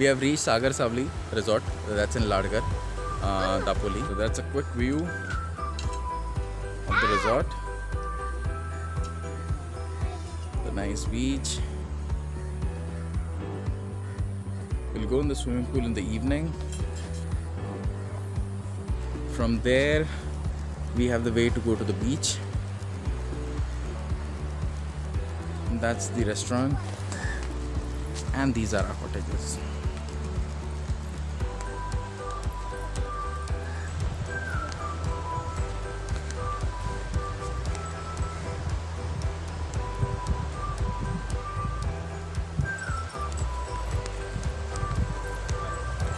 have reached Sagar Sawali Resort. That's in Ladghar, Dapoli. So that's a quick view of the resort. The nice beach. We'll go in the swimming pool in the evening. From there, we have the way to go to the beach. And that's the restaurant. And these are our cottages.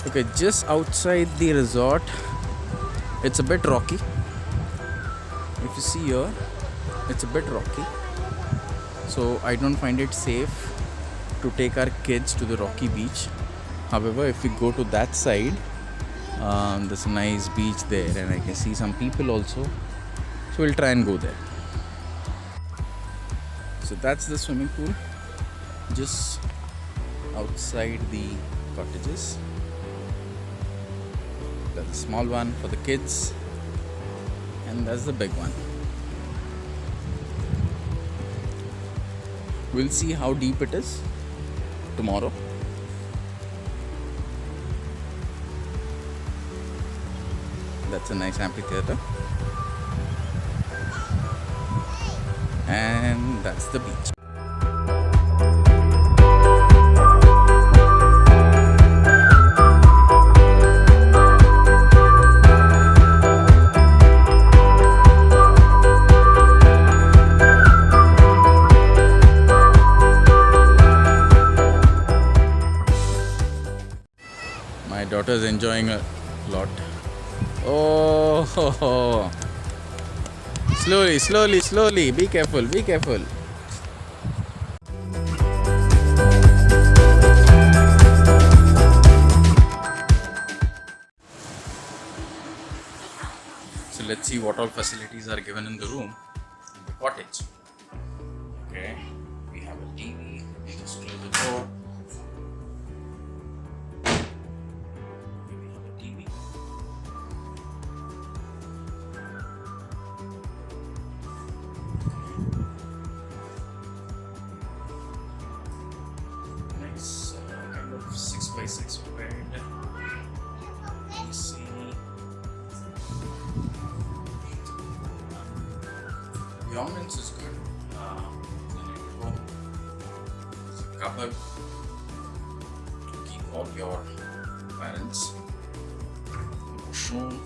Okay, just outside the resort, it's a bit rocky. If you see here, it's a bit rocky. So I don't find it safe to take our kids to the rocky beach. However, if we go to that side, there's a nice beach there and I can see some people also. So we'll try and go there. So that's the swimming pool just outside the cottages. That's a small one for the kids and that's the big one. We'll see how deep it is tomorrow. That's a nice amphitheater. And that's the beach. My daughter is enjoying a lot. Oh, ho, ho. Slowly, slowly, slowly. Be careful, be careful. So let's see what all facilities are given in the room in the cottage. Okay, we have a TV. We just close the door. Kind of 6x6 bed. AC. The ambience is good. There's a cupboard to keep all your parents. Washroom.